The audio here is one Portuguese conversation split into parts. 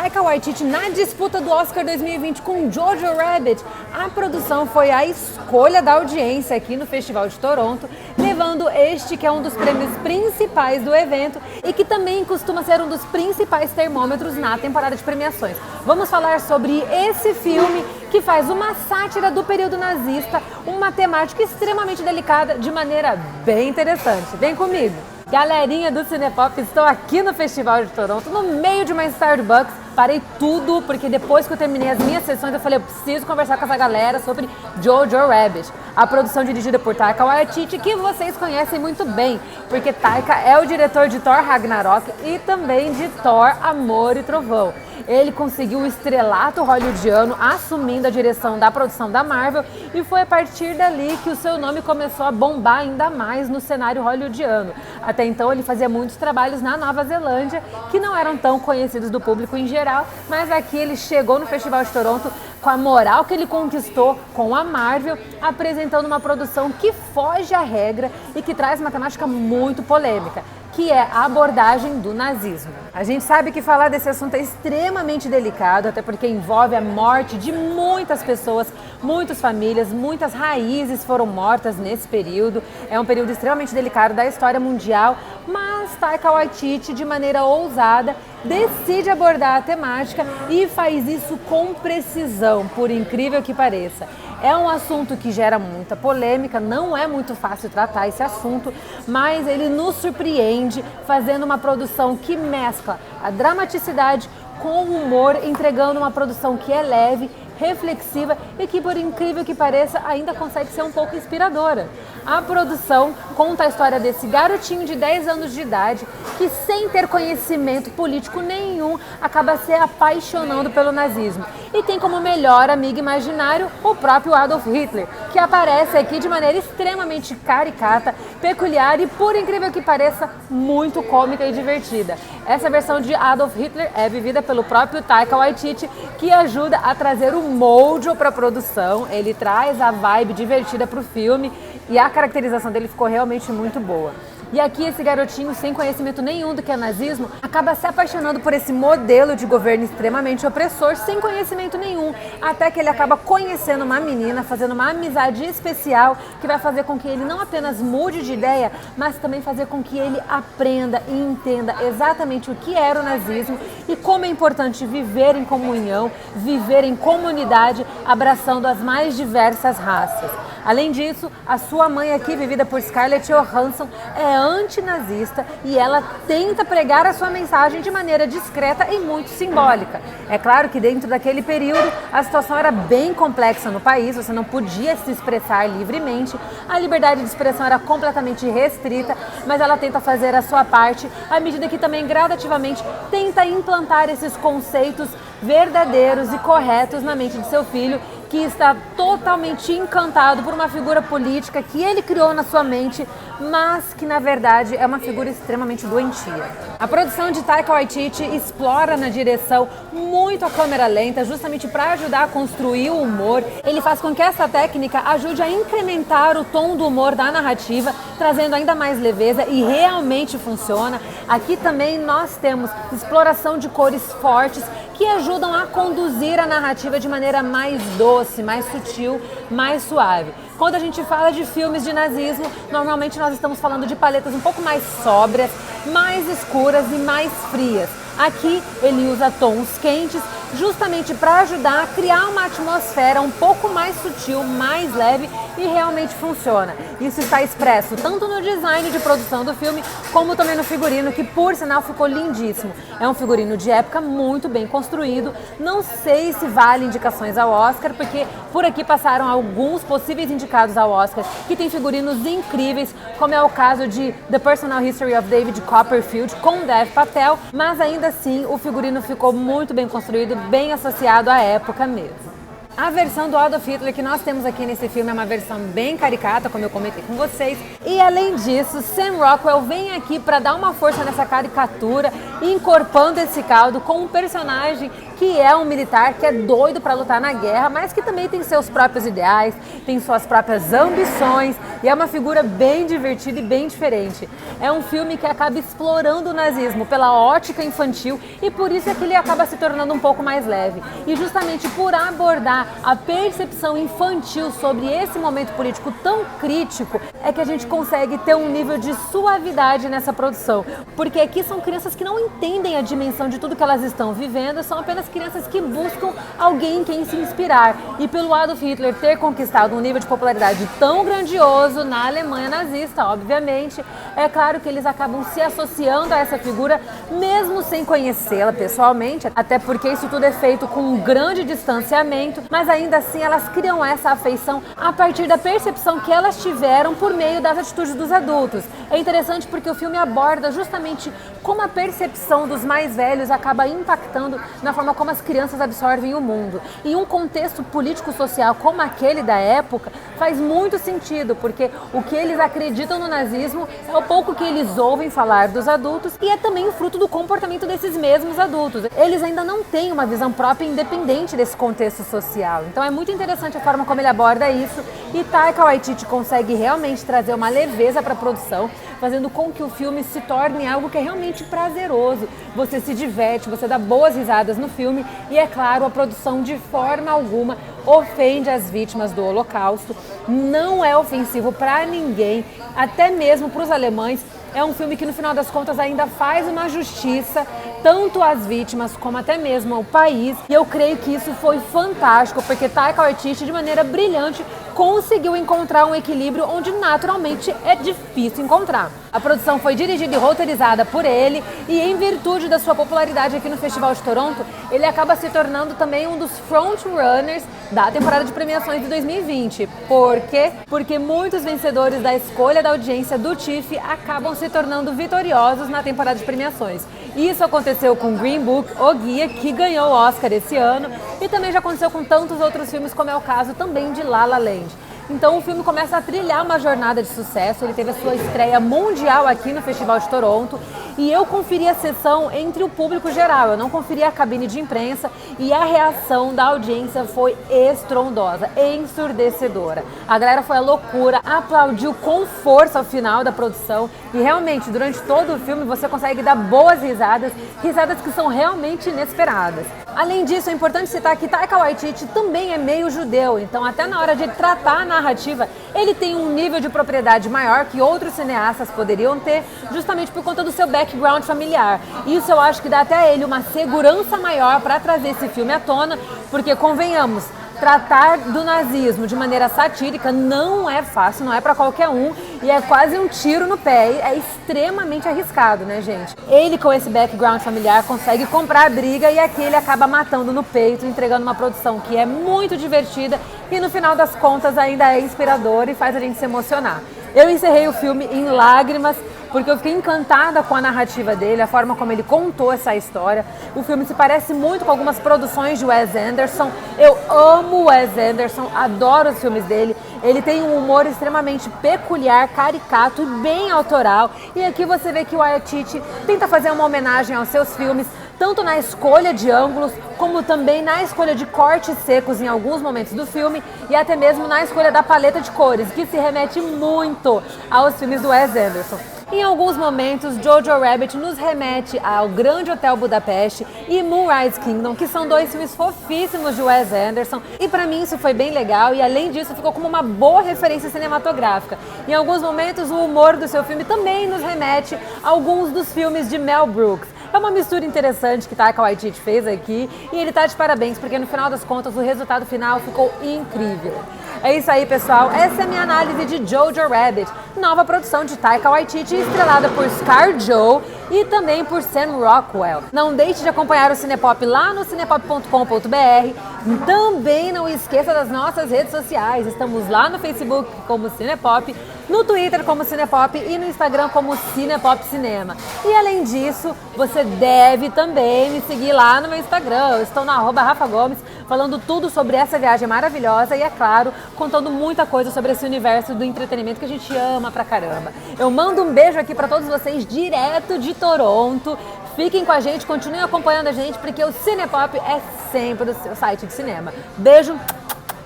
Taika Waititi na disputa do Oscar 2020 com Jojo Rabbit. A produção foi a escolha da audiência aqui no Festival de Toronto, levando este que é um dos prêmios principais do evento e que também costuma ser um dos principais termômetros na temporada de premiações. Vamos falar sobre esse filme que faz uma sátira do período nazista, uma temática extremamente delicada de maneira bem interessante. Vem comigo! Galerinha do Cinepop, estou aqui no Festival de Toronto, no meio de uma Starbucks. Parei tudo, porque depois que eu terminei as minhas sessões, eu falei, eu preciso conversar com essa galera sobre Jojo Rabbit. A produção dirigida por Taika Waititi, que vocês conhecem muito bem, porque Taika é o diretor de Thor Ragnarok e também de Thor, Amor e Trovão. Ele conseguiu o estrelato hollywoodiano assumindo a direção da produção da Marvel e foi a partir dali que o seu nome começou a bombar ainda mais no cenário hollywoodiano. Até então ele fazia muitos trabalhos na Nova Zelândia que não eram tão conhecidos do público em geral, mas aqui ele chegou no Festival de Toronto com a moral que ele conquistou com a Marvel, apresentando uma produção que foge à regra e que traz uma temática muito polêmica, que é a abordagem do nazismo. A gente sabe que falar desse assunto é extremamente delicado, até porque envolve a morte de muitas pessoas, muitas famílias, muitas raízes foram mortas nesse período. É um período extremamente delicado da história mundial, mas Taika Waititi, de maneira ousada, decide abordar a temática e faz isso com precisão, por incrível que pareça. É um assunto que gera muita polêmica, não é muito fácil tratar esse assunto, mas ele nos surpreende fazendo uma produção que mescla a dramaticidade com o humor, entregando uma produção que é leve, reflexiva e que, por incrível que pareça, ainda consegue ser um pouco inspiradora. A produção conta a história desse garotinho de 10 anos de idade que, sem ter conhecimento político nenhum, acaba se apaixonando pelo nazismo e tem como melhor amigo imaginário o próprio Adolf Hitler, que aparece aqui de maneira extremamente caricata, peculiar e, por incrível que pareça, muito cômica e divertida. Essa versão de Adolf Hitler é vivida pelo próprio Taika Waititi, que ajuda a trazer o mojo para a produção. Ele traz a vibe divertida para o filme e a caracterização dele ficou realmente muito boa. E aqui esse garotinho, sem conhecimento nenhum do que é nazismo, acaba se apaixonando por esse modelo de governo extremamente opressor, sem conhecimento nenhum, até que ele acaba conhecendo uma menina, fazendo uma amizade especial, que vai fazer com que ele não apenas mude de ideia, mas também fazer com que ele aprenda e entenda exatamente o que era o nazismo e como é importante viver em comunhão, viver em comunidade, abraçando as mais diversas raças. Além disso, a sua mãe aqui, vivida por Scarlett Johansson, é antinazista e ela tenta pregar a sua mensagem de maneira discreta e muito simbólica. É claro que dentro daquele período a situação era bem complexa no país, você não podia se expressar livremente, a liberdade de expressão era completamente restrita, mas ela tenta fazer a sua parte à medida que também gradativamente tenta implantar esses conceitos verdadeiros e corretos na mente de seu filho, que está totalmente encantado por uma figura política que ele criou na sua mente, mas que na verdade é uma figura extremamente doentia. A produção de Taika Waititi explora na direção muito a câmera lenta, justamente para ajudar a construir o humor. Ele faz com que essa técnica ajude a incrementar o tom do humor da narrativa, trazendo ainda mais leveza e realmente funciona. Aqui também nós temos exploração de cores fortes que ajudam a conduzir a narrativa de maneira mais doce, mais sutil, mais suave. Quando a gente fala de filmes de nazismo, normalmente nós estamos falando de paletas um pouco mais sóbrias, mais escuras e mais frias. Aqui ele usa tons quentes justamente para ajudar a criar uma atmosfera um pouco mais sutil, mais leve e realmente funciona. Isso está expresso tanto no design de produção do filme, como também no figurino, que por sinal ficou lindíssimo. É um figurino de época muito bem construído. Não sei se vale indicações ao Oscar, porque por aqui passaram alguns possíveis indicados ao Oscar que tem figurinos incríveis, como é o caso de The Personal History of David Copperfield com Dev Patel, mas ainda assim o figurino ficou muito bem construído, bem associado à época mesmo. A versão do Adolf Hitler que nós temos aqui nesse filme é uma versão bem caricata, como eu comentei com vocês. E além disso, Sam Rockwell vem aqui para dar uma força nessa caricatura, encorpando esse caldo com um personagem que é um militar que é doido para lutar na guerra, mas que também tem seus próprios ideais, tem suas próprias ambições e é uma figura bem divertida e bem diferente. É um filme que acaba explorando o nazismo pela ótica infantil e por isso é que ele acaba se tornando um pouco mais leve. E justamente por abordar a percepção infantil sobre esse momento político tão crítico é que a gente consegue ter um nível de suavidade nessa produção. Porque aqui são crianças que não entendem a dimensão de tudo que elas estão vivendo, são apenas crianças que buscam alguém em quem se inspirar. E pelo Adolf Hitler ter conquistado um nível de popularidade tão grandioso na Alemanha nazista, obviamente, é claro que eles acabam se associando a essa figura, mesmo sem conhecê-la pessoalmente, até porque isso tudo é feito com um grande distanciamento, mas ainda assim elas criam essa afeição a partir da percepção que elas tiveram por meio das atitudes dos adultos. É interessante porque o filme aborda justamente como a percepção dos mais velhos acaba impactando na forma como as crianças absorvem o mundo. E um contexto político-social como aquele da época faz muito sentido, porque o que eles acreditam no nazismo é o pouco que eles ouvem falar dos adultos e é também o fruto do comportamento desses mesmos adultos. Eles ainda não têm uma visão própria independente desse contexto social. Então é muito interessante a forma como ele aborda isso e Taika Waititi consegue realmente trazer uma leveza para a produção, fazendo com que o filme se torne algo que é realmente prazeroso. Você se diverte, você dá boas risadas no filme e, é claro, a produção de forma alguma ofende as vítimas do Holocausto, não é ofensivo para ninguém, até mesmo para os alemães. É um filme que, no final das contas, ainda faz uma justiça, tanto às vítimas como até mesmo ao país. E eu creio que isso foi fantástico, porque Taika Waititi, de maneira brilhante, conseguiu encontrar um equilíbrio onde naturalmente é difícil encontrar. A produção foi dirigida e roteirizada por ele e, em virtude da sua popularidade aqui no Festival de Toronto, ele acaba se tornando também um dos frontrunners da temporada de premiações de 2020. Por quê? Porque muitos vencedores da escolha da audiência do TIFF acabam se tornando vitoriosos na temporada de premiações. Isso aconteceu com Green Book, O Guia, que ganhou o Oscar esse ano, e também já aconteceu com tantos outros filmes, como é o caso também de La La Land. Então o filme começa a trilhar uma jornada de sucesso, ele teve a sua estreia mundial aqui no Festival de Toronto e eu conferi a sessão entre o público geral, eu não conferi a cabine de imprensa e a reação da audiência foi estrondosa, ensurdecedora. A galera foi à loucura, aplaudiu com força ao final da produção e realmente durante todo o filme você consegue dar boas risadas, risadas que são realmente inesperadas. Além disso, é importante citar que Taika Waititi também é meio judeu, então até na hora de tratar a narrativa, ele tem um nível de propriedade maior que outros cineastas poderiam ter, justamente por conta do seu background familiar. Isso eu acho que dá até a ele uma segurança maior para trazer esse filme à tona, porque convenhamos, tratar do nazismo de maneira satírica não é fácil, não é para qualquer um e é quase um tiro no pé, é extremamente arriscado, né, gente? Ele, com esse background familiar, consegue comprar a briga e aqui ele acaba matando no peito, entregando uma produção que é muito divertida e no final das contas ainda é inspiradora e faz a gente se emocionar. Eu encerrei o filme em lágrimas, porque eu fiquei encantada com a narrativa dele, a forma como ele contou essa história. O filme se parece muito com algumas produções de Wes Anderson. Eu amo Wes Anderson, adoro os filmes dele. Ele tem um humor extremamente peculiar, caricato e bem autoral. E aqui você vê que o Waititi tenta fazer uma homenagem aos seus filmes, tanto na escolha de ângulos, como também na escolha de cortes secos em alguns momentos do filme e até mesmo na escolha da paleta de cores, que se remete muito aos filmes do Wes Anderson. Em alguns momentos, Jojo Rabbit nos remete ao Grande Hotel Budapeste e Moonrise Kingdom, que são dois filmes fofíssimos de Wes Anderson. E pra mim isso foi bem legal e além disso ficou como uma boa referência cinematográfica. Em alguns momentos o humor do seu filme também nos remete a alguns dos filmes de Mel Brooks. É uma mistura interessante que Taika Waititi fez aqui e ele tá de parabéns porque no final das contas o resultado final ficou incrível. É isso aí, pessoal. Essa é a minha análise de Jojo Rabbit, nova produção de Taika Waititi, estrelada por ScarJo e também por Sam Rockwell. Não deixe de acompanhar o Cinepop lá no cinepop.com.br. Também não esqueça das nossas redes sociais. Estamos lá no Facebook como Cinepop, no Twitter como Cinepop e no Instagram como Cinepop Cinema. E além disso, você deve também me seguir lá no meu Instagram. Eu estou no @RafaGomes. falando tudo sobre essa viagem maravilhosa e, é claro, contando muita coisa sobre esse universo do entretenimento que a gente ama pra caramba. Eu mando um beijo aqui pra todos vocês direto de Toronto. Fiquem com a gente, continuem acompanhando a gente, porque o Cinepop é sempre o seu site de cinema. Beijo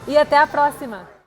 e até a próxima!